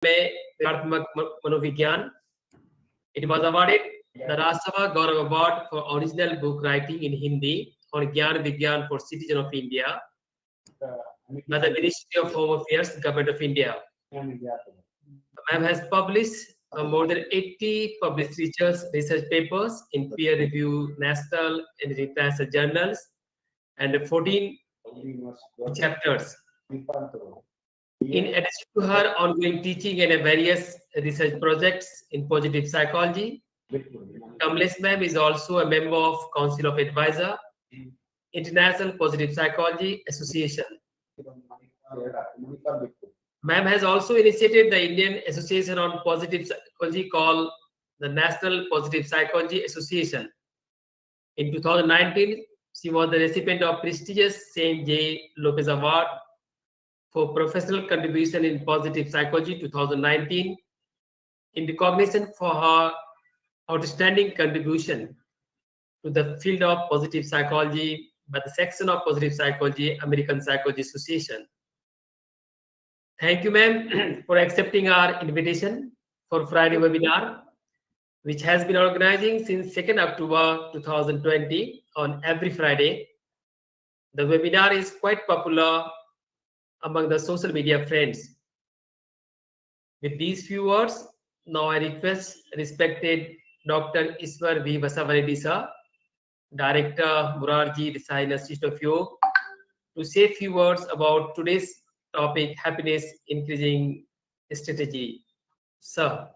में विकारात्मक मनोविज्ञान. It was awarded the Rajya Sabha Gaurav Award for original book writing in Hindi on Gyan Vigyan for Citizen of India by the Ministry of Home Affairs, Government of India. Ma'am has published more than 80 published research papers in peer-reviewed national and international journals and 14 chapters. In addition to her ongoing teaching and various research projects in positive psychology, Kamlesh ma'am is also a member of Council of Advisor, International Positive Psychology Association. Ma'am has also initiated the Indian Association on Positive Psychology called the National Positive Psychology Association. In 2019, she was the recipient of prestigious St. J. Lopez Award for professional contribution in positive psychology 2019 in recognition for her outstanding contribution to the field of positive psychology by the section of positive psychology, American Psychology Association. Thank you, ma'am, for accepting our invitation for Friday webinar, which has been organizing since 2nd October 2020 on every Friday. The webinar is quite popular among the social media friends. With these few words, now I request respected Dr. Ishwar V. Basavaraddi sir, Director Murarji Desai Institute of Yoga, to say a few words about today's topic, happiness increasing strategy. Sir.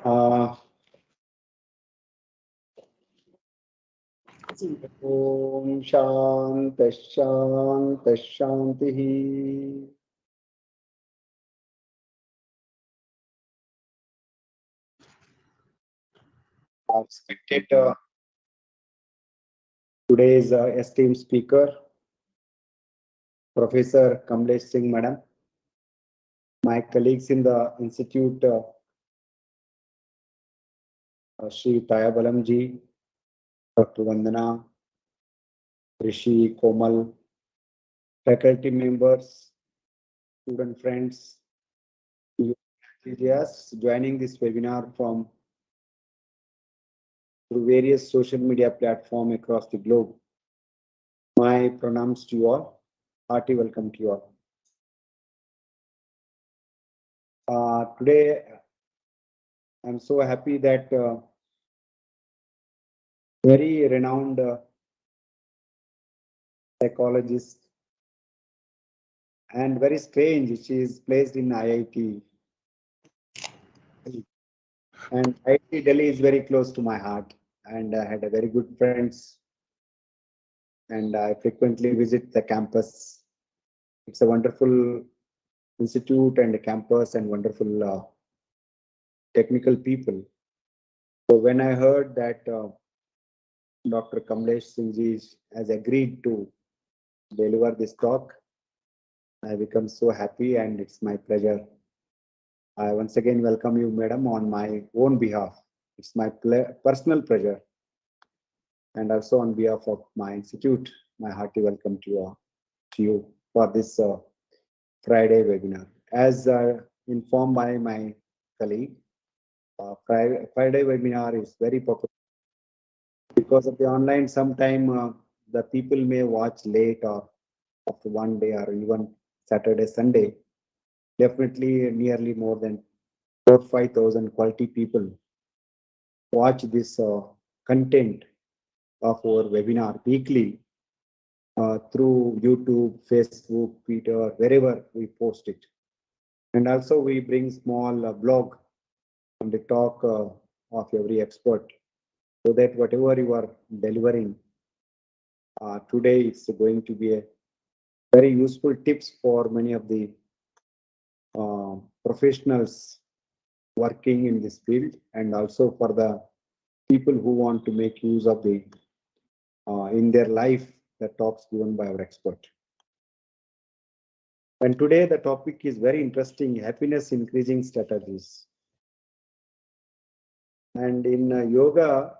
Om Shanti Shanti Shanti. I've respected today's esteemed speaker, Professor Kamlesh Singh, Madam, my colleagues in the Institute, Shri Tayabalam ji, Dr. Vandana, Rishi, Komal, faculty members, student friends, enthusiasts joining this webinar from through various social media platforms across the globe. My pronouns to you all. Hearty welcome to you all. Today, I'm so happy that very renowned psychologist and very strange, she is placed in IIT. And IIT Delhi is very close to my heart, and I had a very good friends, and I frequently visit the campus. It's a wonderful institute and a campus and wonderful technical people. So when I heard that Dr. Kamlesh Singh has agreed to deliver this talk, I become so happy, and it's my pleasure. I once again welcome you, madam, on my own behalf. It's my personal pleasure, and also on behalf of my institute, my hearty welcome to you for this Friday webinar. As informed by my colleague, Friday webinar is very popular because of the online. Sometime the people may watch late or after one day or even Saturday, Sunday. Definitely nearly more than 4,000-5,000 quality people watch this content of our webinar weekly through YouTube, Facebook, Twitter, wherever we post it. And also we bring small blog on the talk of every expert, so that whatever you are delivering today, it's going to be a very useful tips for many of the professionals working in this field, and also for the people who want to make use of the in their life the talks given by our expert. And today the topic is very interesting: happiness increasing strategies. And in yoga,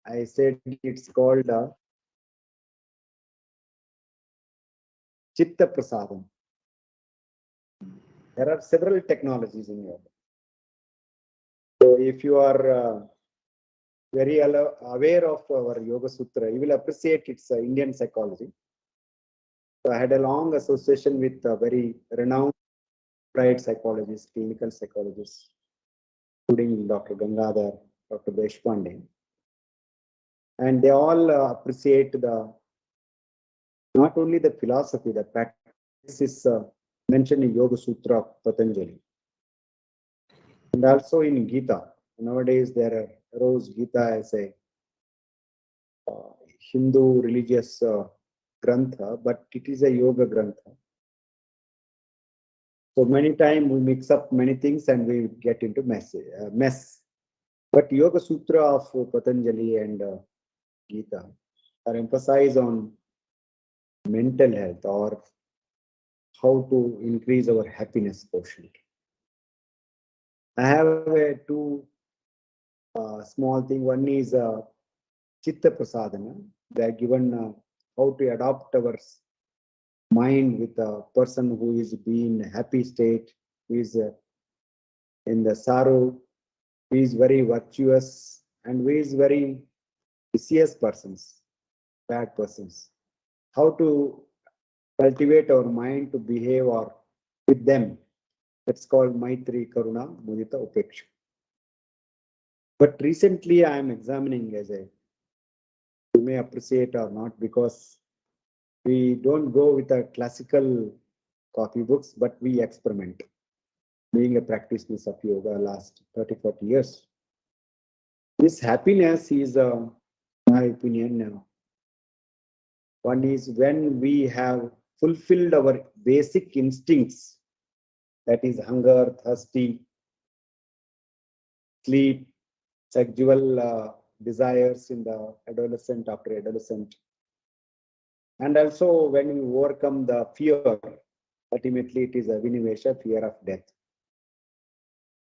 I said it's called Chitta Prasadam. There are several technologies in yoga. So if you are very aware of our Yoga Sutra, you will appreciate its Indian psychology. So I had a long association with very renowned applied psychologists, clinical psychologists, including Dr. Gangadhar, Dr. Deshpande. And they all appreciate the not only the philosophy, the practice is mentioned in Yoga Sutra of Patanjali. And also in Gita. Nowadays, there arose Gita as a Hindu religious grantha, but it is a yoga grantha. So many times we mix up many things and we get into mess. But Yoga Sutra of Patanjali and Gita are emphasized on mental health or how to increase our happiness quotient. I have two small thing. One is Chitta Prasadana. They are given how to adopt our mind with a person who is being happy state, who is in the sorrow, who is very virtuous, and who is very vicious persons, bad persons. How to cultivate our mind to behave or with them. That's called Maitri, Karuna, Mudita, Upeksha. But recently I am examining as a, you may appreciate or not, because we don't go with a classical copy books, but we experiment. Being a practitioner of yoga last 30, 40 years. This happiness is, my opinion, one is when we have fulfilled our basic instincts, that is hunger, thirsty, sleep, sexual desires in the adolescent, after adolescent. And also when we overcome the fear, ultimately it is a vinivesha, fear of death.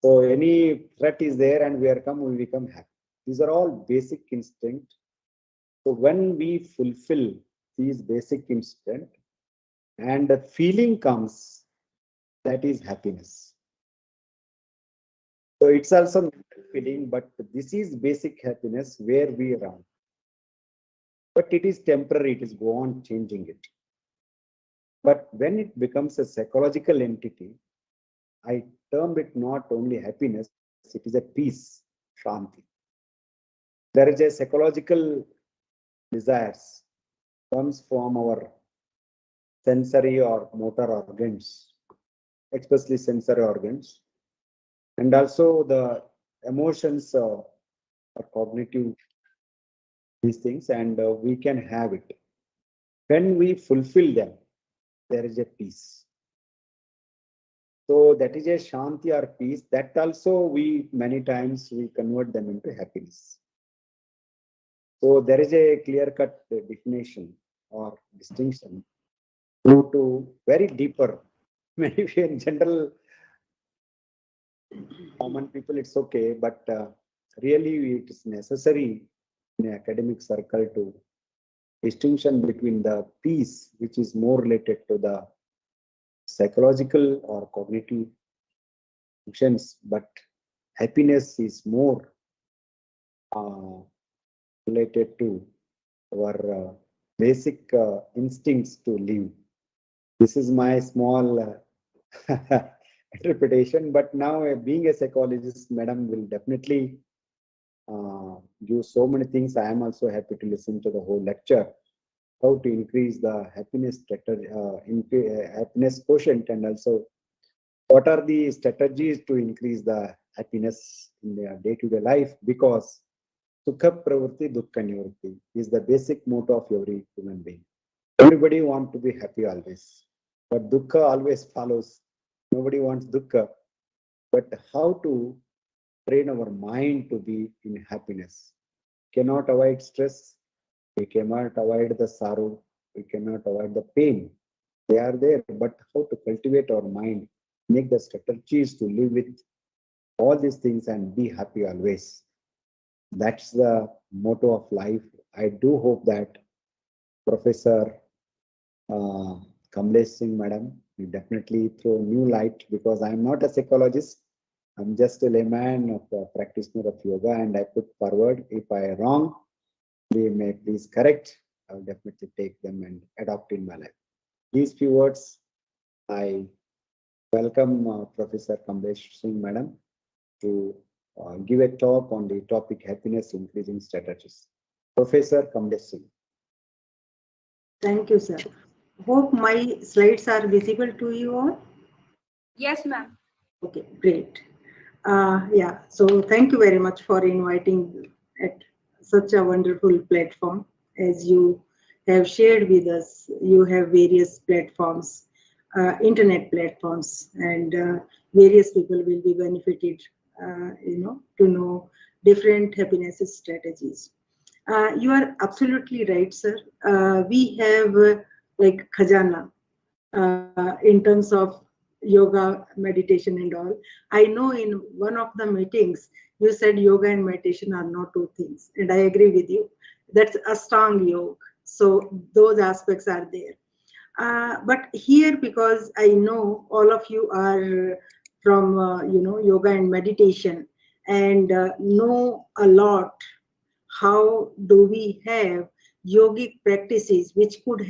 So any threat is there and we overcome, we become happy. These are all basic instinct. So when we fulfill these basic instinct and the feeling comes, that is happiness. So it's also mental feeling, but this is basic happiness where we are. But it is temporary, it is go on changing it. But when it becomes a psychological entity, I term it not only happiness, it is a peace, shanti. There is a psychological desires comes from our sensory or motor organs, especially sensory organs, and also the emotions or cognitive these things, and we can have it. When we fulfill them, there is a peace. So that is a shanti or peace. That also we many times we convert them into happiness. So there is a clear-cut definition or distinction due to very deeper. Maybe in general, common people, it's okay, but really it is necessary in an academic circle to distinction between the peace, which is more related to the psychological or cognitive functions, but happiness is more related to our basic instincts to live. This is my small interpretation, but now being a psychologist, madam will definitely give so many things. I am also happy to listen to the whole lecture, how to increase the happiness happiness quotient, and also what are the strategies to increase the happiness in their day-to-day life, because Sukha Pravritti Dukkha Nivritti is the basic motto of every human being. Everybody wants to be happy always, but Dukkha always follows. Nobody wants Dukkha, but how to train our mind to be in happiness? Cannot avoid stress, we cannot avoid the sorrow, we cannot avoid the pain. They are there, but how to cultivate our mind, make the strategies to live with all these things and be happy always. That's the motto of life. I do hope that Professor uh, Kamlesh Singh, madam, you definitely throw new light, because I'm not a psychologist. I'm just a layman of a practitioner of yoga, and I put forward. If I am wrong, we may please correct. I'll definitely take them and adopt in my life. These few words, I welcome Professor Kamlesh Singh, madam, to give a talk on the topic happiness increasing strategies. Professor Kamlesh Singh. Thank you, sir. Hope my slides are visible to you all. Yes, ma'am. Okay, great. Yeah, so thank you very much for inviting at such a wonderful platform. As you have shared with us, you have various platforms, internet platforms, and various people will be benefited, to know different happiness strategies. You are absolutely right, sir. We have like khajana in terms of yoga, meditation, and all. I know in one of the meetings you said yoga and meditation are not two things, and I agree with you. That's a strong yoga. So those aspects are there. But here, because I know all of you are from yoga and meditation, and know a lot how do we have yogic practices which could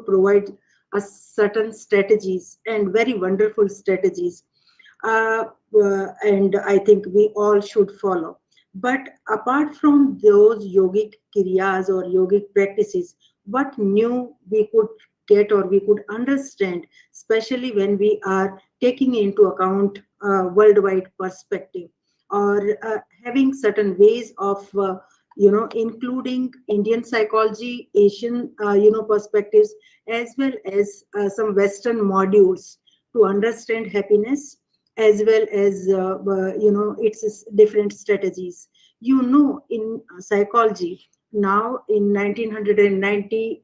provide us certain strategies and very wonderful strategies, uh, and I think we all should follow. But apart from those yogic kiryas or yogic practices, what new we could get or we could understand, especially when we are taking into account worldwide perspective, or having certain ways of including Indian psychology, Asian perspectives, as well as some Western modules to understand happiness, as well as its different strategies. In psychology, now in 1990,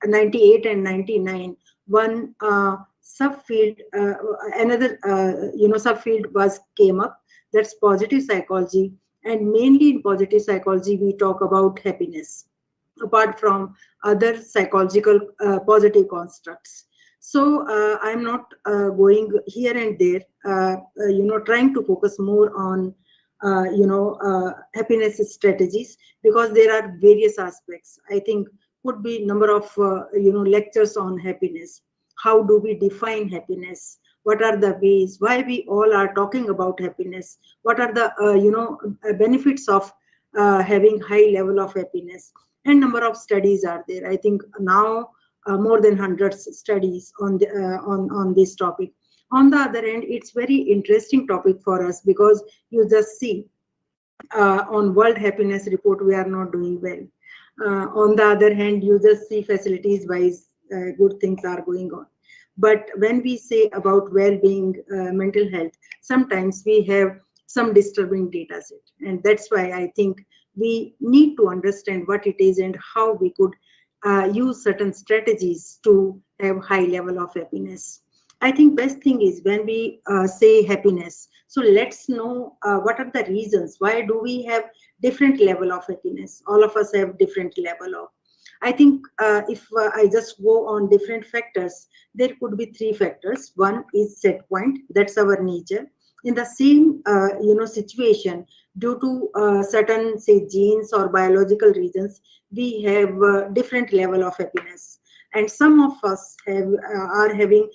98 and 99, one subfield, another subfield was came up. That's positive psychology, and mainly in positive psychology we talk about happiness, apart from other psychological positive constructs. So I'm not going here and there, trying to focus more on happiness strategies, because there are various aspects. I think could be number of lectures on happiness. How do we define happiness? What are the ways why we all are talking about happiness? What are the benefits of having high level of happiness? And number of studies are there. I think now more than hundreds studies on on this topic. On the other hand, it's very interesting topic for us, because you just see on World Happiness Report we are not doing well. On the other hand, you just see facilities wise good things are going on. But when we say about well-being, mental health, sometimes we have some disturbing data set, and that's why I think we need to understand what it is and how we could use certain strategies to have high level of happiness. I think best thing is when we say happiness. So let's know what are the reasons. Why do we have different level of happiness? All of us have different level of. I think if I just go on different factors, there could be three factors. One is set point. That's our nature. In the same situation, due to certain say genes or biological reasons, we have different level of happiness, and some of us have are having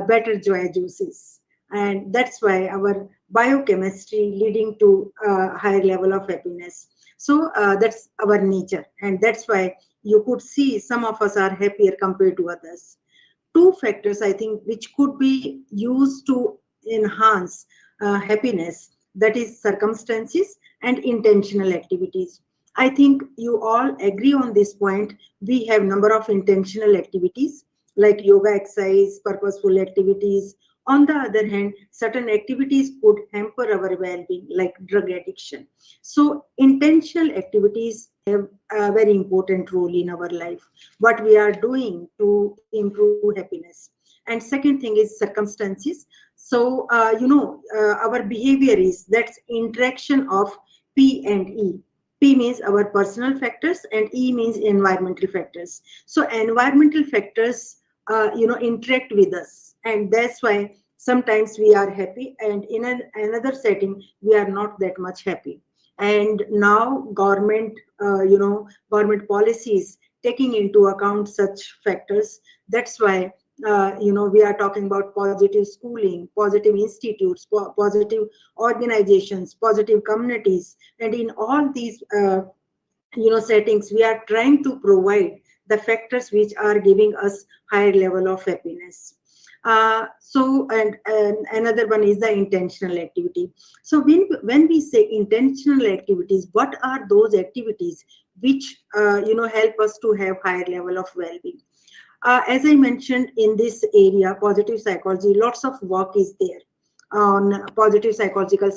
better joy juices, and that's why our biochemistry leading to higher level of happiness. So that's our nature, and that's why you could see some of us are happier compared to others. Two factors I think which could be used to enhance happiness, that is circumstances and intentional activities. I think you all agree on this point. We have number of intentional activities like yoga, exercise, purposeful activities. On the other hand, certain activities could hamper our well-being like drug addiction. So intentional activities have a very important role in our life, what we are doing to improve happiness. And second thing is circumstances. So our behavior is that's interaction of P and E. P means our personal factors and E means environmental factors. So environmental factors, interact with us, and that's why sometimes we are happy, and in another setting we are not that much happy. And now government policies taking into account such factors. That's why we are talking about positive schooling, positive institutes, positive organizations, positive communities, and in all these settings we are trying to provide the factors which are giving us higher level of happiness. And another one is the intentional activity. So when we say intentional activities, what are those activities which help us to have higher level of well-being? As I mentioned, in this area, positive psychology, lots of work is there on positive psychological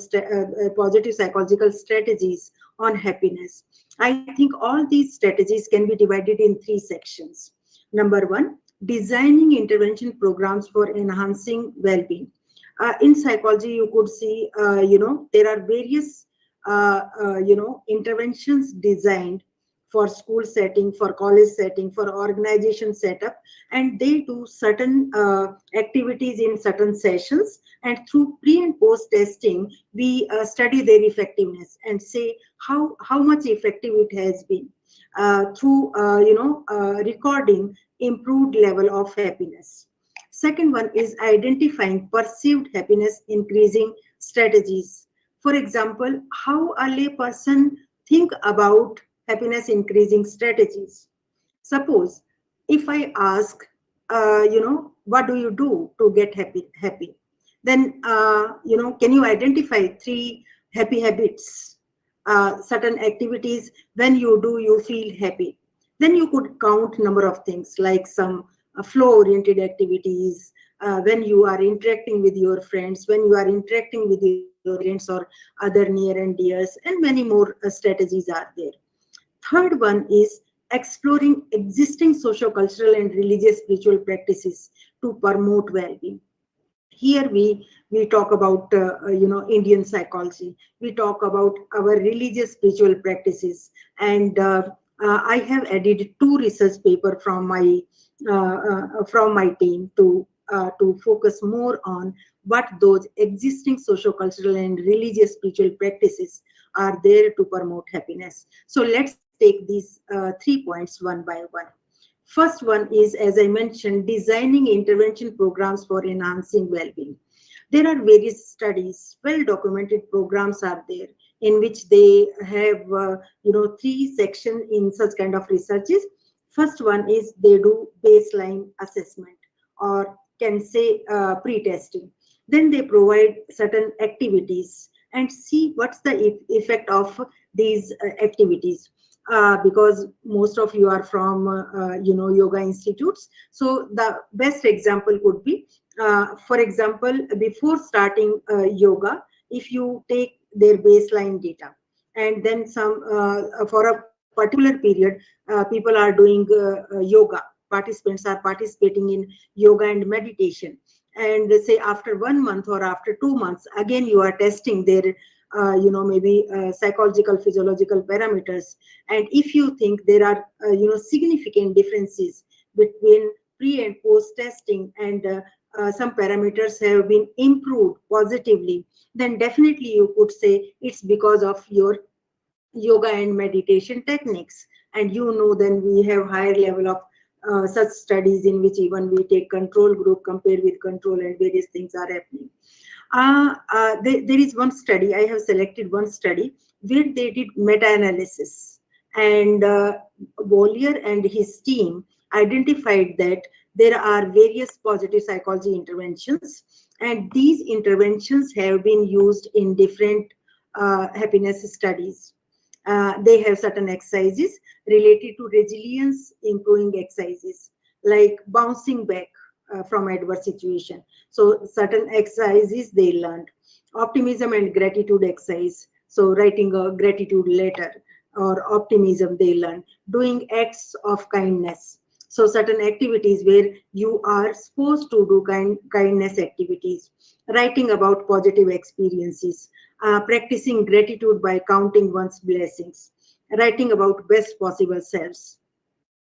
strategies on happiness. I think all these strategies can be divided in three sections. Number one, designing intervention programs for enhancing well-being. In psychology, you could see, there are various, interventions designed for school setting, for college setting, for organization setup, and they do certain activities in certain sessions, and through pre and post testing we study their effectiveness and say how much effective it has been through recording improved level of happiness. Second one is identifying perceived happiness increasing strategies. For example, how a lay person think about happiness increasing strategies. Suppose if I ask, what do you do to get happy? Then, can you identify three happy habits, certain activities when you do, you feel happy? Then you could count number of things like some flow-oriented activities, when you are interacting with your friends, when you are interacting with your parents or other near and dears, and many more strategies are there. Third one is exploring existing socio-cultural and religious spiritual practices to promote well-being. Here we talk about Indian psychology. We talk about our religious spiritual practices, and I have added two research paper from my team to focus more on what those existing socio-cultural and religious spiritual practices are there to promote happiness. So let's take these 3 points one by one. First one is, as I mentioned, designing intervention programs for enhancing well-being. There are various studies, well-documented programs are there in which they have, three sections in such kind of researches. First one is they do baseline assessment, or can say pre-testing. Then they provide certain activities and see what's the effect of these activities. Because most of you are from yoga institutes, so the best example could be, for example, before starting yoga, if you take their baseline data, and then some for a particular period, people are doing yoga, participants are participating in yoga and meditation, and say after 1 month or after 2 months, again you are testing their maybe psychological physiological parameters, and if you think there are significant differences between pre and post testing, and some parameters have been improved positively, then definitely you could say it's because of your yoga and meditation techniques. And then we have higher level of such studies in which even we take control group, compare with control, and various things are happening. There is one study, I have selected one study where they did meta-analysis, and Bollier and his team identified that there are various positive psychology interventions, and these interventions have been used in different happiness studies. They have certain exercises related to resilience, improving exercises like bouncing back from adverse situation. So certain exercises they learned. Optimism and gratitude exercise. So writing a gratitude letter or optimism they learn. Doing acts of kindness. So certain activities where you are supposed to do kindness activities. Writing about positive experiences. practicing gratitude by counting one's blessings, writing about best possible selves.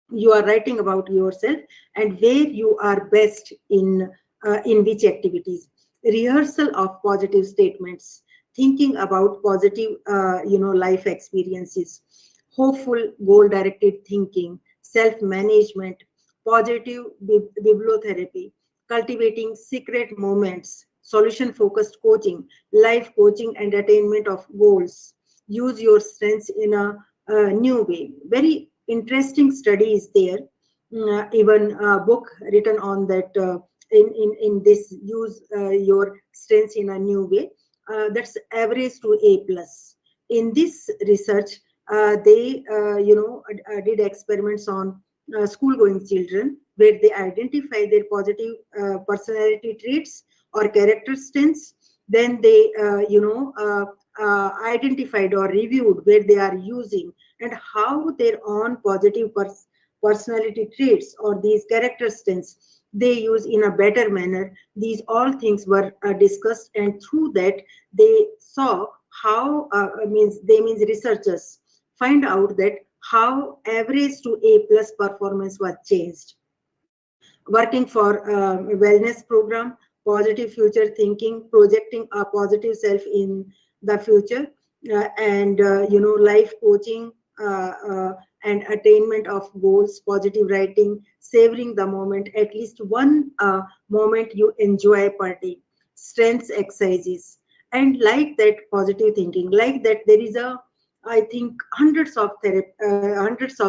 You are writing about yourself and where you are best in which activities. Rehearsal of positive statements, thinking about positive life experiences, hopeful goal directed thinking, self management, positive bibliotherapy, cultivating secret moments, solution focused coaching, life coaching and attainment of goals. Use your strengths in a new way. Very interesting study is there. Even a book written on that, in this, use your strengths in a new way. That's average to A plus. In this research, they did experiments on school going children where they identify their positive personality traits or character strengths. Then they identified or reviewed where they are using and how their own positive personality traits or these character strengths they use in a better manner. These all things were discussed, and through that they saw how means researchers find out that how average to A plus performance was changed. Working for wellness program, positive future thinking, projecting a positive self in the future, and life coaching, and attainment of goals, positive writing, savoring the moment, at least one moment you enjoy per day, strengths exercises, and like that positive thinking, like that there is a, I think, hundreds of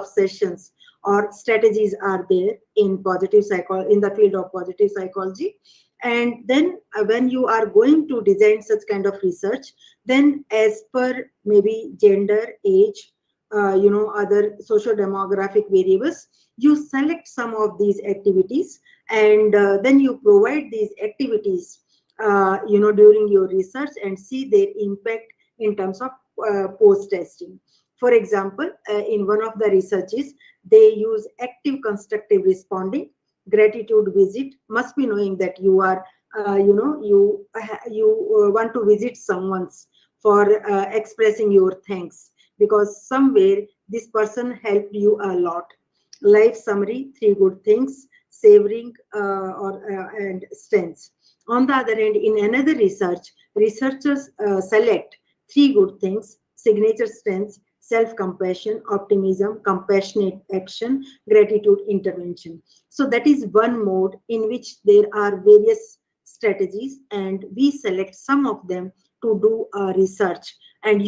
sessions or strategies are there in in the field of positive psychology. And then when you are going to design such kind of research, then as per maybe gender, age, other social demographic variables, you select some of these activities, and then you provide these activities during your research and see their impact in terms of post testing. For example, in one of the researches, they use active constructive responding, gratitude visit. Must be knowing that you are you want to visit someone's for expressing your thanks because somewhere this person helped you a lot. Life summary, three good things, savoring and strengths. On the other hand, in another research, researchers select three good things, signature strengths, self-compassion, optimism, compassionate action, gratitude, intervention. So that is one mode in which there are various strategies, and we select some of them to do research. And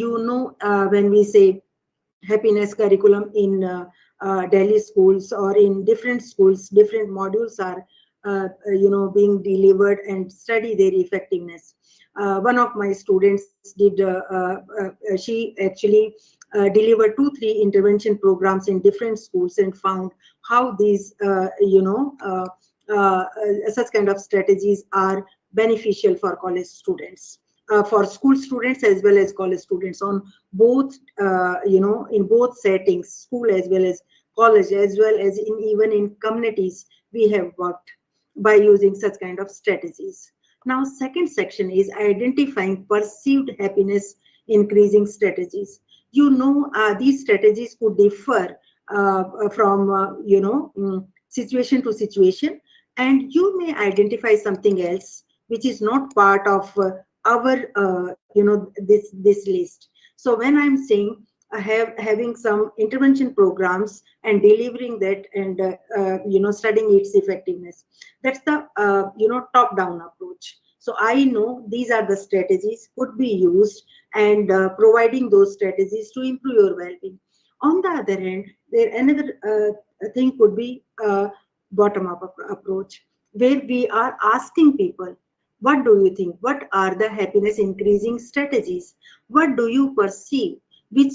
when we say happiness curriculum in Delhi schools or in different schools, different modules are being delivered and study their effectiveness. One of my students did, she actually delivered 2-3 intervention programs in different schools and found how these, such kind of strategies are beneficial for college students, for school students as well as college students on both, in both settings, school as well as college, as well as even in communities, we have worked by using such kind of strategies. Now, second section is identifying perceived happiness increasing strategies. These strategies could differ from, situation to situation, and you may identify something else which is not part of our, this list. So when I'm saying having some intervention programs and delivering that and studying its effectiveness, that's the top down approach. So I know these are the strategies could be used, and providing those strategies to improve your well-being. On the other hand, there another thing could be bottom up approach, where we are asking people, what do you think, what are the happiness increasing strategies, what do you perceive, which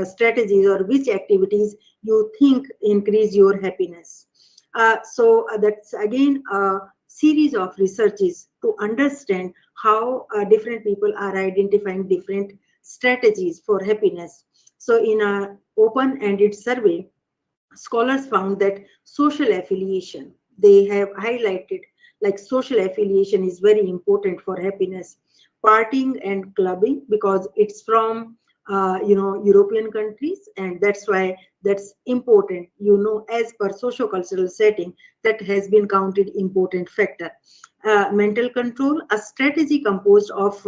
strategies or which activities you think increase your happiness. That's again a series of researches to understand how different people are identifying different strategies for happiness. So in a open-ended survey, scholars found that social affiliation, they have highlighted like social affiliation is very important for happiness. partying and clubbing, because it's from European countries, and that's why that's important, as per socio-cultural setting, that has been counted important factor. Mental control, a strategy composed of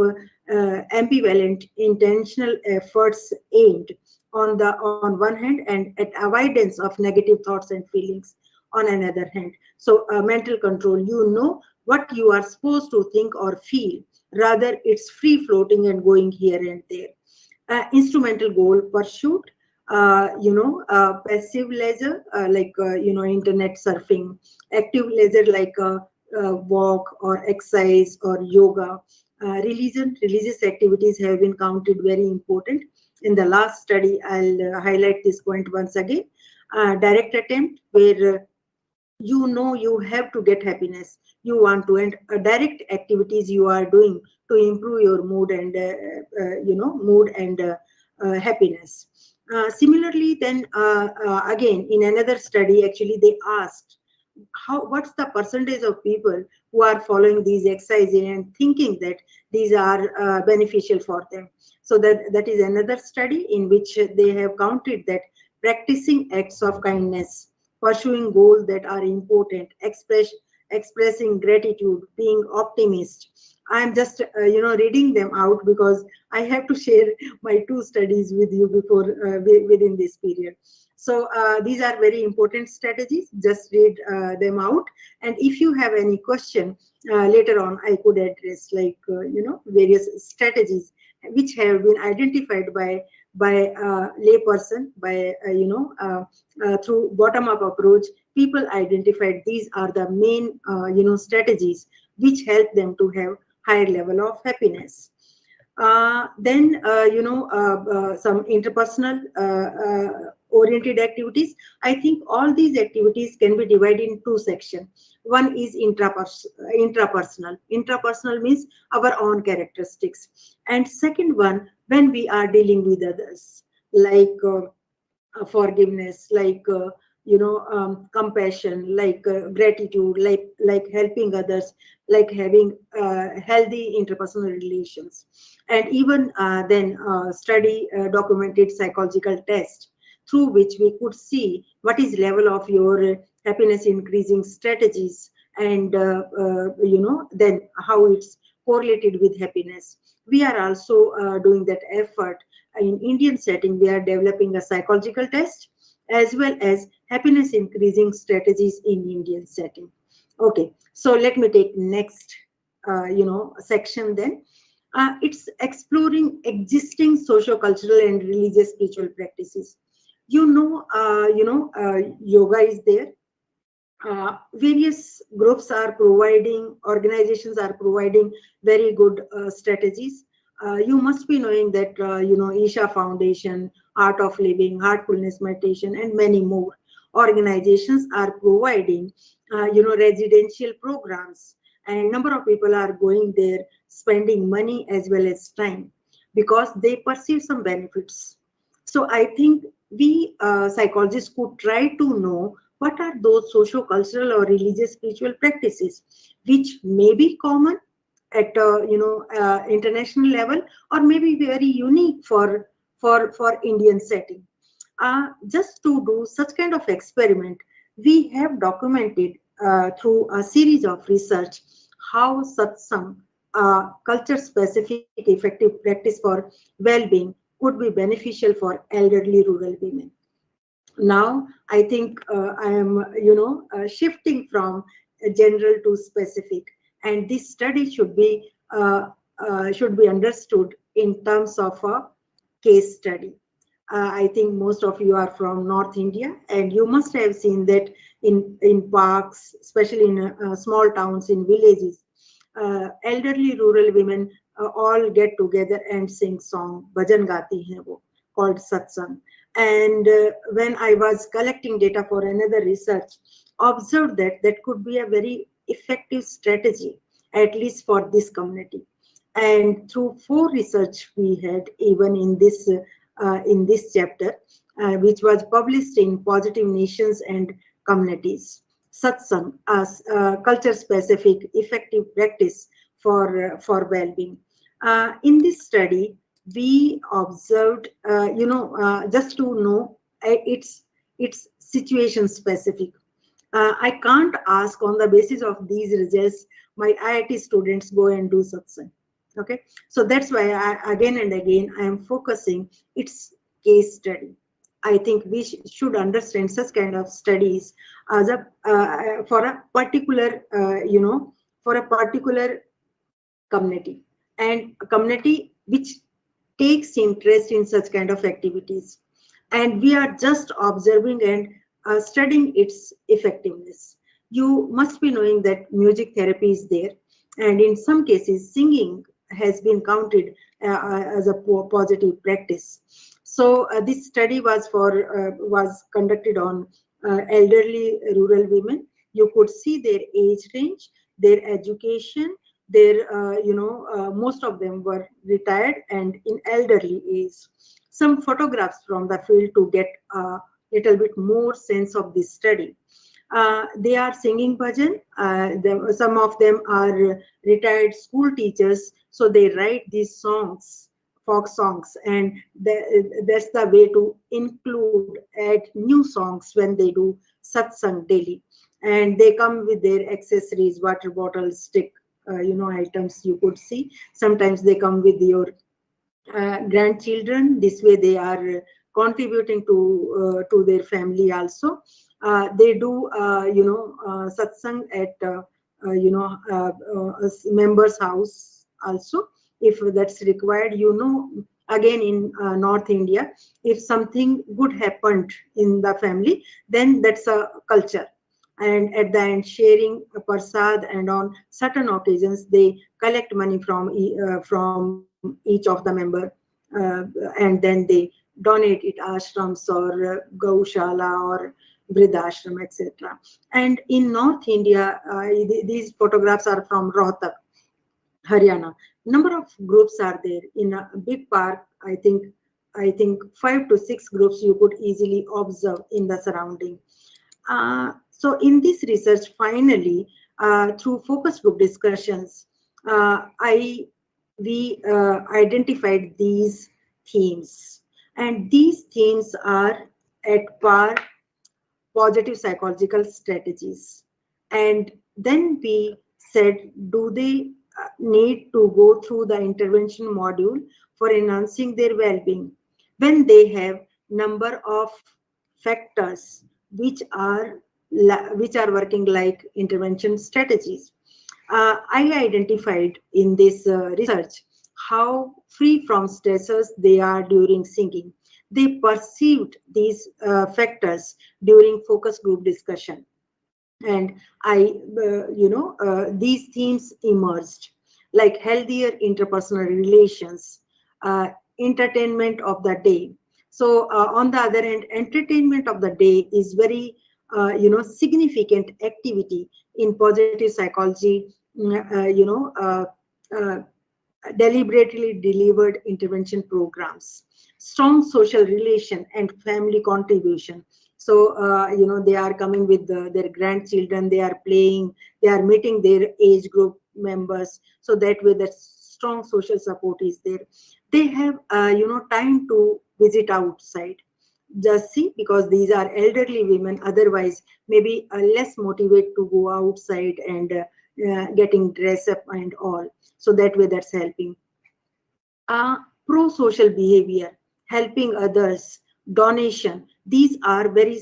ambivalent intentional efforts aimed on one hand and at avoidance of negative thoughts and feelings on another hand. So mental control, what you are supposed to think or feel, rather it's free floating and going here and there. Instrumental goal pursuit, passive leisure, internet surfing, active leisure like walk or exercise or yoga. Religious activities have been counted very important. In the last study, I'll highlight this point once again. Direct attempt, where you have to get happiness, you want to, and direct activities you are doing to improve your mood and happiness. Similarly, then again, in another study, actually they asked what's the percentage of people who are following these exercises and thinking that these are beneficial for them. So that is another study in which they have counted that practicing acts of kindness, pursuing goals that are important, expressing gratitude, being optimist. I am just reading them out because I have to share my two studies with you before within this period. So these are very important strategies. Just read them out, and if you have any question later on, I could address, like various strategies which have been identified by layperson, by through bottom up approach. People identified these are the main strategies which help them to have higher level of happiness. Then some interpersonal oriented activities. I think all these activities can be divided in two sections. One is intrapersonal. Intrapersonal means our own characteristics, and second one, when we are dealing with others, like forgiveness, like compassion, like gratitude, like helping others, like having healthy interpersonal relations. And even then study documented psychological test through which we could see what is level of your happiness increasing strategies, and then how it's correlated with happiness. We are also doing that effort in Indian setting. We are developing a psychological test as well as happiness increasing strategies in Indian setting. Okay, so let me take next section then. It's exploring existing socio-cultural and religious spiritual practices. Yoga is there. Various groups are providing, organizations are providing very good strategies. You must be knowing that Isha Foundation, Art of Living, Heartfulness Meditation, and many more organizations are providing residential programs, and number of people are going there, spending money as well as time, because they perceive some benefits. So I think we psychologists could try to know what are those socio-cultural or religious spiritual practices which may be common at international level, or maybe very unique for Indian setting. Just to do such kind of experiment, we have documented through a series of research how satsang, culture specific effective practice for well-being, could be beneficial for elderly rural women. Now I think I am shifting from general to specific, and this study should be understood in terms of a case study. I think most of you are from North India, and you must have seen that in parks, especially in small towns, in villages, elderly rural women all get together and sing song, bhajan gati hai wo, called satsang. And when I was collecting data for another research, observed that that could be a very effective strategy, at least for this community. And through 4 research we had, even in this chapter, which was published in Positive Nations and Communities, satsang as culture specific effective practice for well-being. In this study, we observed, just to know, it's situation specific. I can't ask on the basis of these results, my IIT students go and do satsang. Okay, so that's why again and again I am focusing. It's case study. I think we should understand such kind of studies as a for a particular, for a particular community, and a community which takes interest in such kind of activities, and we are just observing and studying its effectiveness. You must be knowing that music therapy is there, and in some cases singing has been counted as a positive practice. So this study was conducted on elderly rural women. You could see their age range, their education, their most of them were retired and in elderly age. Some photographs from the field to get a little bit more sense of this study. They are singing bhajan. Some of them are retired school teachers, so they write these songs, folk songs, and that's the way to include, add new songs when they do satsang daily. And they come with their accessories, water bottles, stick, items you could see. Sometimes they come with your grandchildren. This way they are contributing to their family also. They do satsang at a member's house also, if that's required. Again in North India, if something good happened in the family, then that's a culture. And at the end, sharing a prasad, and on certain occasions they collect money from each of the member, and then they donate it ashrams or gaushala or vridashram, etc. And in North India, these photographs are from Rohtak, Haryana. Number of groups are there in a big park. I think 5 to 6 groups you could easily observe in the surrounding. So in this research, finally, through focus group discussions, I we identified these themes, and these themes are at par positive psychological strategies. And then we said, do they need to go through the intervention module for enhancing their well-being when they have number of factors which are which are working like intervention strategies? I identified in this research how free from stressors they are during singing. They perceived these factors during focus group discussion, and these themes emerged, like healthier interpersonal relations, entertainment of the day. So on the other hand, entertainment of the day is very significant activity in positive psychology. Uh, deliberately delivered intervention programs, strong social relation and family contribution. So they are coming with their grandchildren, they are playing, they are meeting their age group members, so that way that strong social support is there. They have time to visit outside, just see, because these are elderly women, otherwise maybe less motivated to go outside and getting dressed up and all. So that way that's helping. Pro-social behavior, helping others, donation, these are very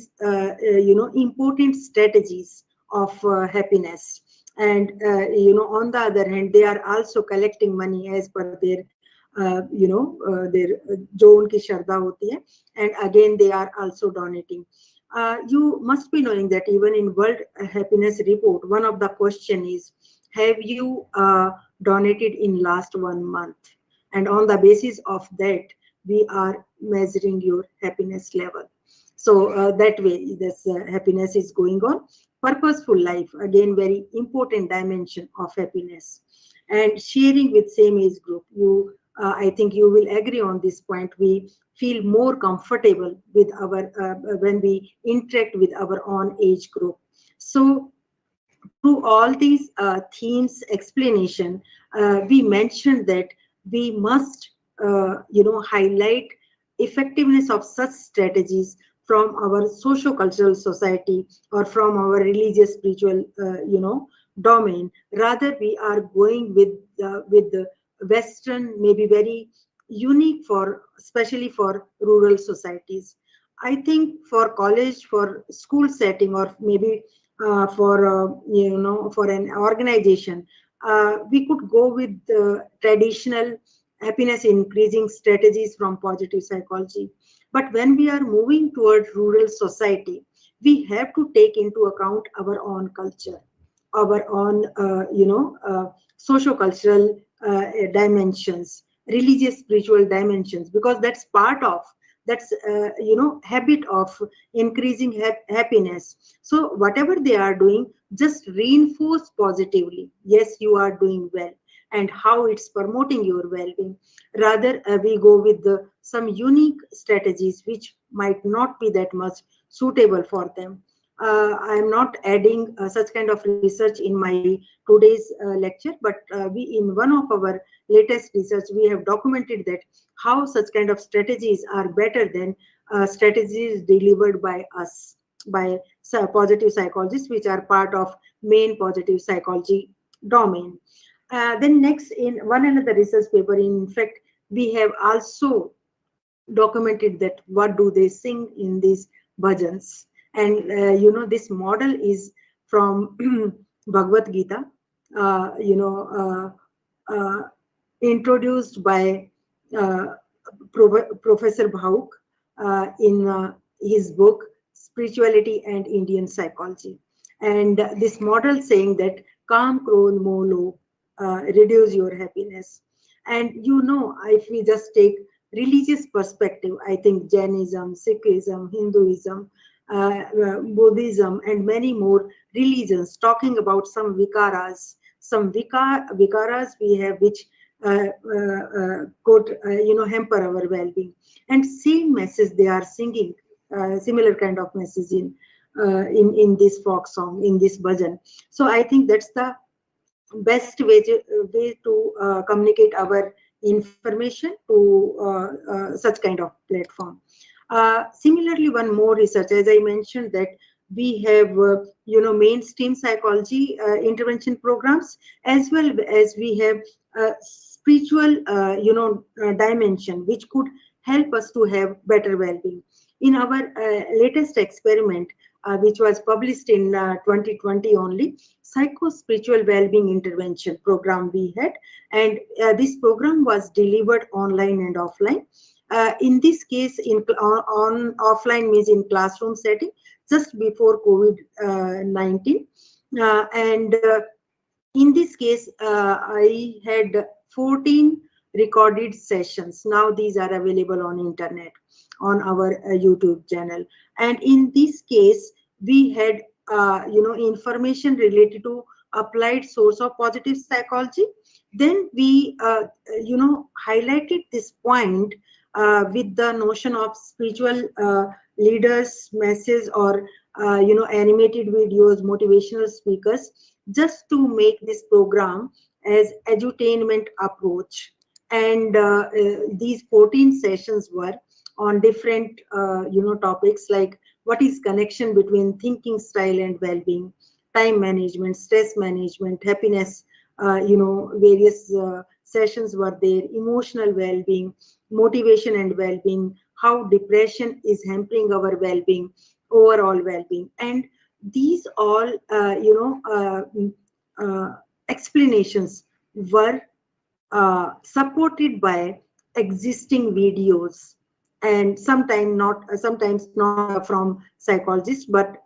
important strategies of happiness. And on the other hand, they are also collecting money as per their their जो उनकी श्रद्धा होती है, and again they are also donating. You must be knowing that even in World Happiness Report, one of the question is, have you donated in last 1 month? And on the basis of that, we are measuring your happiness level. So that way, this happiness is going on. Purposeful life, again, very important dimension of happiness. And sharing with same age group, I think you will agree on this point. We feel more comfortable with our when we interact with our own age group. So through all these themes explanation, we mentioned that we must highlight effectiveness of such strategies from our socio-cultural society or from our religious spiritual domain. Rather, we are going with the Western, maybe very unique for especially for rural societies. I think for college, for school setting, or maybe for an organization, we could go with traditional happiness increasing strategies from positive psychology. But when we are moving toward rural society, we have to take into account our own culture, our own socio-cultural dimensions, religious spiritual dimensions, because that's part of that's habit of increasing happiness. So whatever they are doing, just reinforce positively, yes, you are doing well, and how it's promoting your well-being. Rather, we go with some unique strategies which might not be that much suitable for them. I am not adding such kind of research in my today's lecture, but we in one of our latest research we have documented that how such kind of strategies are better than strategies delivered by us by positive psychologists, which are part of main positive psychology domain. Then next, in one another research paper, in fact, we have also documented that what do they sing in these bhajans. And this model is from Bhagavad Gita, uh, you know introduced by uh, Professor Bhauk in his book Spirituality and Indian Psychology. And this model saying that calm, kron, molo, reduce your happiness. And if we just take religious perspective, I think Jainism, Sikhism, Hinduism, Buddhism, and many more religions talking about some vikaras. Some vikaras we have which could hamper our well-being. And same message they are singing, similar kind of message in this folk song, in this bhajan. So I think that's the best way to communicate our information to such kind of platform. Similarly, one more research, as I mentioned, that we have mainstream psychology intervention programs, as well as we have spiritual dimension which could help us to have better well-being. In our latest experiment, which was published in 2020 only, psycho-spiritual well-being intervention program we had, and this program was delivered online and offline. In this case, on offline means in classroom setting, just before COVID-19, and in this case, I had 14 recorded sessions. Now these are available on internet, on our YouTube channel. And in this case, we had information related to applied source of positive psychology. Then we highlighted this point with the notion of spiritual leaders message, or animated videos, motivational speakers, just to make this program as edutainment approach. And these 14 sessions were on different topics like what is connection between thinking style and well-being, time management, stress management, happiness, various sessions were there, emotional well-being, motivation and well-being, how depression is hampering our well-being, overall well-being. And these all explanations were supported by existing videos, and sometimes not from psychologists, but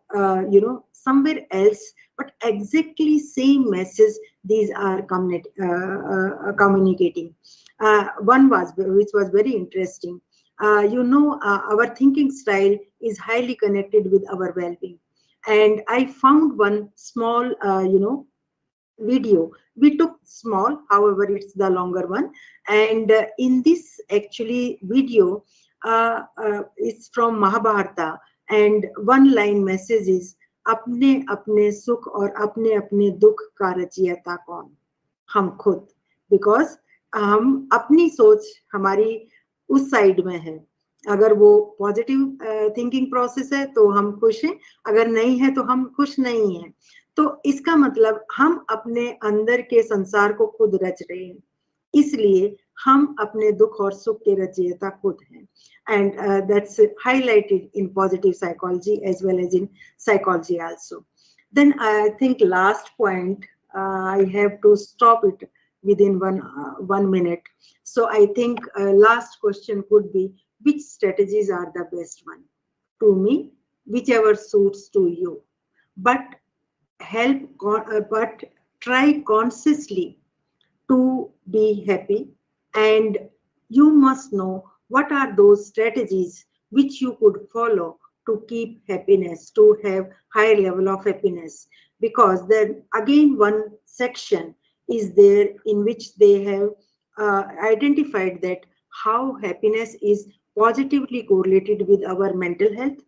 somewhere else, but exactly same message these are communicating. One was which was very interesting. Our thinking style is highly connected with our well-being, and I found one small video. We took small, however it's the longer one. And in this actually video, it's from Mahabharata, and one line message is अपने अपने सुख और अपने अपने दुख का रचयिता कौन, हम खुद. Because हम अपनी सोच हमारी उस साइड में है। अगर वो पॉजिटिव थिंकिंग प्रोसेस है तो हम खुश हैं, अगर नहीं है तो हम खुश नहीं हैं। तो इसका मतलब हम अपने अंदर के संसार को खुद रच रहे हैं, इसलिए हम अपने दुख और सुख के रचयिता खुद हैं। And that's highlighted in positive psychology as well as in psychology also. Then I think last point, I have to stop it within 1 minute. So I think last question could be, which strategies are the best one? To me, whichever suits to you. But but try consciously to be happy, and you must know what are those strategies which you could follow to keep happiness, to have higher level of happiness. Because then again one section is there in which they have identified that how happiness is positively correlated with our mental health,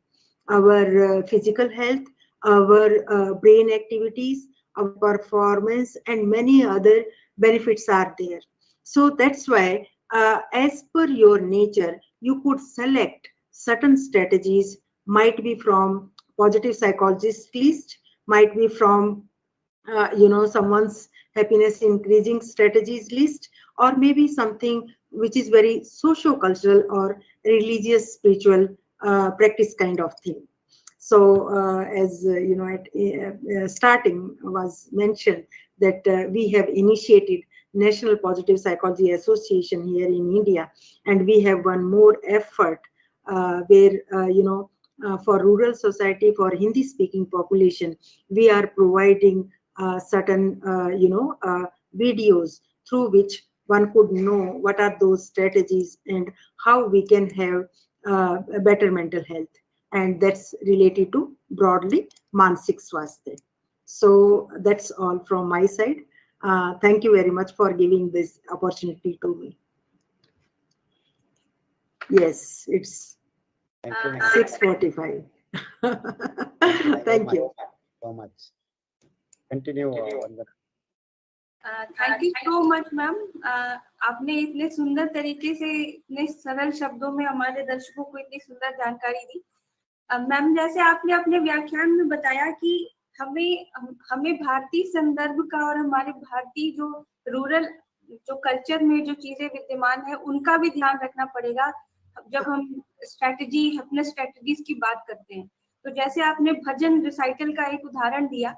our physical health, our brain activities, our performance, and many other benefits are there. So that's why, as per your nature, you could select certain strategies, might be from positive psychologist list, might be from someone's happiness increasing strategies list, or maybe something which is very socio-cultural or religious spiritual practice kind of thing. So as at starting was mentioned that we have initiated National Positive Psychology Association here in India, and we have one more effort where for rural society, for Hindi speaking population, we are providing certain videos through which one could know what are those strategies and how we can have a better mental health, and that's related to broadly Mansik Swasthya. So that's all from my side. Thank you very much for giving this opportunity to me. Yes, it's Thank you, ma'am. 6:45. Thank you so much. Continue. Thank you so much ma'am. आपने इतने सुंदर तरीके से, इतने सरल शब्दों में हमारे दर्शकों को इतनी सुंदर जानकारी दी। मैम, जैसे आपने अपने व्याख्यान में बताया कि हमें भारतीय संदर्भ का और हमारे भारतीय जो रूरल जो कल्चर में जो चीजें विद्यमान है उनका भी ध्यान रखना पड़ेगा जब हम हैप्पीनेस स्ट्रेटजीज की बात करते हैं। तो जैसे आपने भजन रिसाइटल का एक उदाहरण दिया,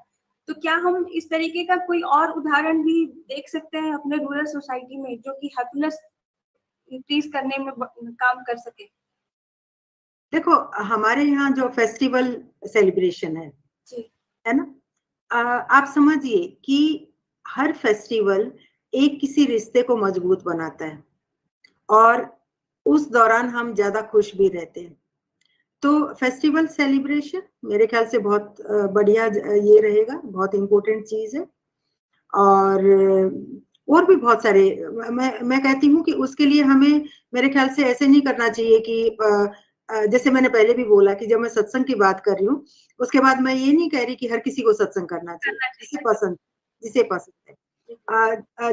तो क्या हम इस तरीके का कोई और उदाहरण भी देख सकते हैं अपने रूरल सोसाइटी में जो कि हैप्पीनेस इंक्रीज करने में काम कर सके? देखो, हमारे यहाँ जो फेस्टिवल सेलिब्रेशन है ना, आप समझिए कि हर फेस्टिवल एक किसी रिश्ते को मजबूत बनाता है और उस दौरान हम ज्यादा खुश भी रहते हैं। तो फेस्टिवल सेलिब्रेशन मेरे ख्याल से बहुत बढ़िया ये रहेगा, बहुत इम्पोर्टेंट चीज है। और भी बहुत सारे मैं कहती हूँ कि उसके लिए हमें मेरे ख्याल से ऐसे नहीं करना चाहिए कि जैसे मैंने पहले भी बोला कि जब मैं सत्संग की बात कर रही हूँ उसके बाद मैं ये नहीं कह रही कि हर किसी को सत्संग करना चाहिए, जिसे पसंद है,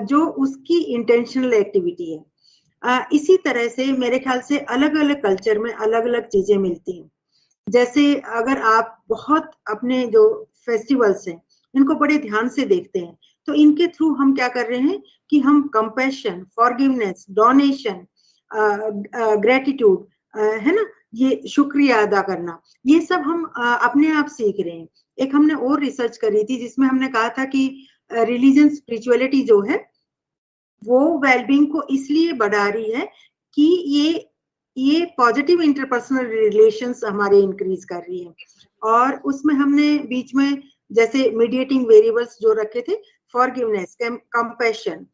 जो उसकी इंटेंशनल एक्टिविटी है। इसी तरह से मेरे ख्याल से अलग अलग कल्चर में अलग अलग चीजें मिलती हैं। जैसे अगर आप बहुत अपने जो फेस्टिवल्स हैं इनको बड़े ध्यान से देखते हैं तो इनके थ्रू हम क्या कर रहे हैं कि हम कंपैशन, फॉरगिवनेस, डोनेशन, ग्रेटिट्यूड, है ना, ये शुक्रिया अदा करना, ये सब हम अपने आप सीख रहे हैं। एक हमने और रिसर्च करी थी जिसमें हमने कहा था कि रिलीजन स्पिरिचुअलिटी जो है वो वेलबींग को इसलिए बढ़ा रही है कि ये पॉजिटिव इंटरपर्सनल रिलेशंस हमारे इंक्रीज कर रही है। और उसमें हमने बीच में जैसे मीडिएटिंग वेरिएबल्स जो रखे थे, फॉरगिवनेस, कंपैशन,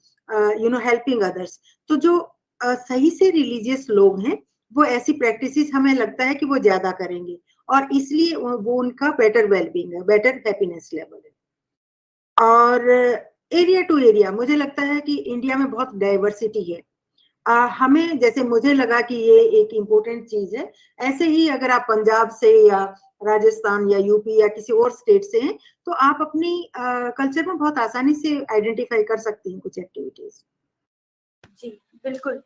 हेल्पिंग अदर्स। तो जो सही से रिलीजियस लोग हैं वो ऐसी प्रैक्टिसेस हमें लगता है कि वो ज्यादा करेंगे और इसलिए वो उनका बेटर वेलबींग है, बेटर हैप्पीनेस लेवल है। और एरिया टू एरिया मुझे लगता है कि इंडिया में बहुत डाइवर्सिटी है। हमें, जैसे मुझे लगा कि ये एक इम्पोर्टेंट चीज है, ऐसे ही अगर आप पंजाब से या राजस्थान या यूपी या किसी और स्टेट से हैं तो आप अपनी कल्चर में बहुत आसानी से आइडेंटिफाई कर सकती हैं कुछ एक्टिविटीज। जी बिल्कुल।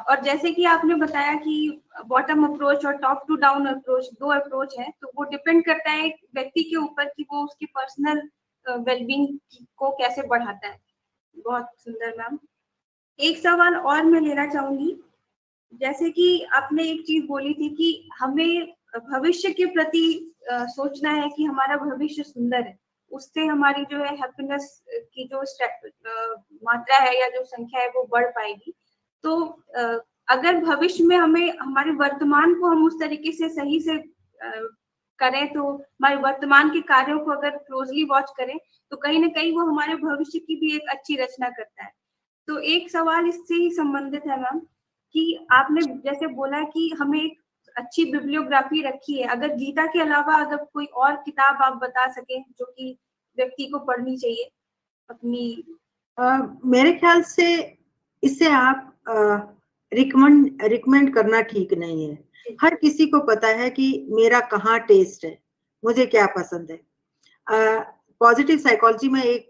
और जैसे कि आपने बताया कि बॉटम अप्रोच और टॉप टू डाउन अप्रोच, दो अप्रोच है, तो वो डिपेंड करता है एक व्यक्ति के ऊपर कि वो उसकी पर्सनल वेलबींग को कैसे बढ़ाता है। बहुत सुंदर मैम। एक सवाल और मैं लेना चाहूंगी, जैसे कि आपने एक चीज बोली थी कि हमें भविष्य के प्रति सोचना है कि हमारा भविष्य सुंदर है, उससे हमारी जो है हैप्पीनेस की जो मात्रा है या जो संख्या है वो बढ़ पाएगी। तो अगर भविष्य में हमें हमारे वर्तमान को हम उस तरीके से सही से करें, तो हमारे वर्तमान के कार्यों को अगर क्लोजली वॉच करें, तो कहीं ना कहीं वो हमारे भविष्य की भी एक अच्छी रचना करता है। तो एक सवाल इससे ही संबंधित है मैम, कि आपने जैसे बोला कि हमें एक अच्छी बिब्लियोग्राफी रखी है, अगर गीता के अलावा अगर कोई और किताब आप बता सकें जो कि व्यक्ति को पढ़नी चाहिए अपनी। मेरे ख्याल से इससे आप रिकमेंड करना ठीक नहीं है। हर किसी को पता है कि मेरा कहाँ टेस्ट है, मुझे क्या पसंद है। पॉजिटिव साइकोलॉजी में एक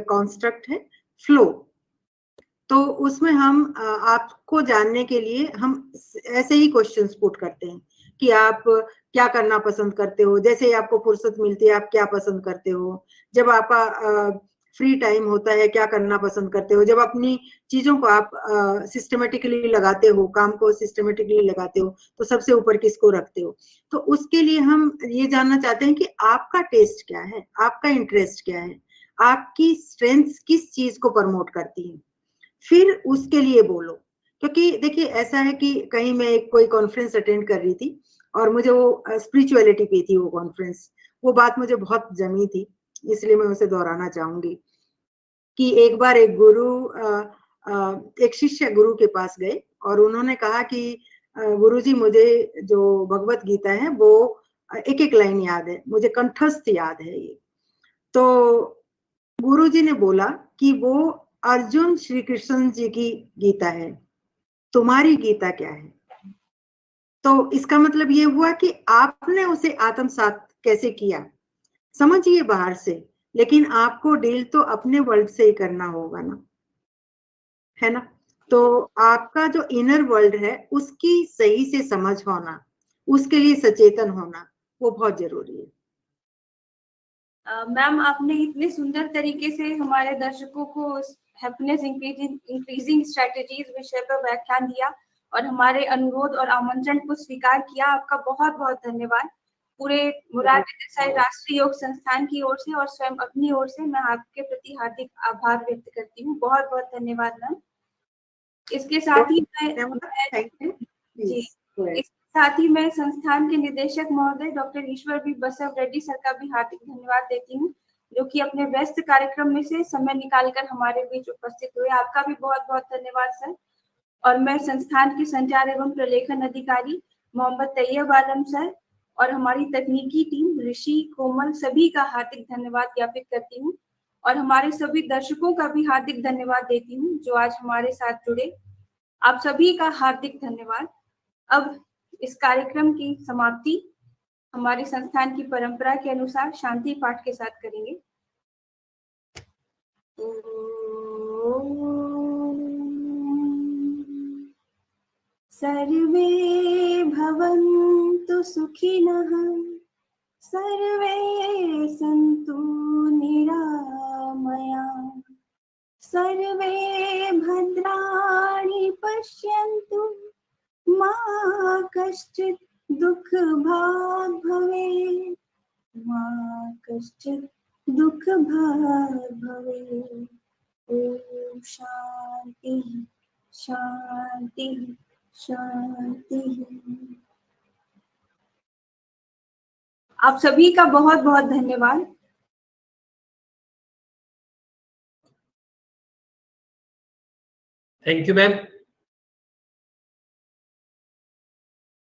कॉन्स्ट्रक्ट है फ्लो, तो उसमें हम आपको जानने के लिए हम ऐसे ही क्वेश्चंस पुट करते हैं कि आप क्या करना पसंद करते हो, जैसे आपको फुर्सत मिलती है आप क्या पसंद करते हो, जब आपका फ्री टाइम होता है क्या करना पसंद करते हो, जब अपनी चीजों को आप सिस्टमेटिकली लगाते हो, काम को सिस्टमेटिकली लगाते हो, तो सबसे ऊपर किसको रखते हो। तो उसके लिए हम ये जानना चाहते हैं कि आपका टेस्ट क्या है, आपका इंटरेस्ट क्या है, आपकी स्ट्रेंथ्स किस चीज को प्रमोट करती है, फिर उसके लिए बोलो। क्योंकि देखिए ऐसा है कि कहीं मैं कोई कॉन्फ्रेंस अटेंड कर रही थी और मुझे वो स्पिरिचुअलिटी पे थी वो कॉन्फ्रेंस, वो बात मुझे बहुत जमी थी, इसलिए मैं उसे दोहराना चाहूंगी कि एक बार एक एक शिष्य गुरु के पास गए और उन्होंने कहा कि गुरुजी मुझे जो भगवत गीता है वो एक एक लाइन याद है, मुझे कंठस्थ याद है ये। तो गुरुजी ने बोला कि वो अर्जुन श्री कृष्ण जी की गीता है, तुम्हारी गीता क्या है। तो इसका मतलब ये हुआ कि आपने उसे आत्मसात कैसे किया, समझिए बाहर से, लेकिन आपको डील तो अपने वर्ल्ड से ही करना होगा ना, है ना। तो आपका जो इनर वर्ल्ड है उसकी सही से समझ होना, उसके लिए सचेतन होना, वो बहुत जरूरी है। मैम आपने इतने सुंदर तरीके से हमारे दर्शकों को हैप्पीनेस इंक्रीजिंग स्ट्रेटजीज विषय पर व्याख्यान दिया और हमारे अनुरोध और आमंत्रण को स्वीकार किया। आपका बहुत बहुत धन्यवाद। पूरे मुरारी देसाई राष्ट्रीय योग संस्थान की ओर से और स्वयं अपनी ओर से मैं आपके प्रति हार्दिक आभार व्यक्त करती हूँ। बहुत बहुत धन्यवाद मैम। इसके साथ ही मैं संस्थान के निदेशक महोदय डॉक्टर ईश्वर बी बसवरेड्डी सर का भी हार्दिक धन्यवाद देती हूँ, जो कि अपने व्यस्त कार्यक्रम में से समय निकालकर हमारे बीच उपस्थित हुए। आपका भी बहुत बहुत धन्यवाद सर। और मैं संस्थान के संचार एवं प्रलेखन अधिकारी मोहम्मद तैयब आलम सर और हमारी तकनीकी टीम ऋषि, कोमल, सभी का हार्दिक धन्यवाद ज्ञापित करती हूँ और हमारे सभी दर्शकों का भी हार्दिक धन्यवाद देती हूँ जो आज हमारे साथ जुड़े। आप सभी का हार्दिक धन्यवाद। अब इस कार्यक्रम की समाप्ति हमारे संस्थान की परंपरा के अनुसार शांति पाठ के साथ करेंगे। सर्वे भवन्तु सुखिनः, सर्वे सन्तु निरामयाः, सर्वे भद्राणि पश्यन्तु, मा कश्चित् दुःखभाग् भवेत्, मा कश्चित् दुःखभाग् भवेत्। ओम शांति शांति शांति। आप सभी का बहुत बहुत धन्यवाद। Thank you, ma'am.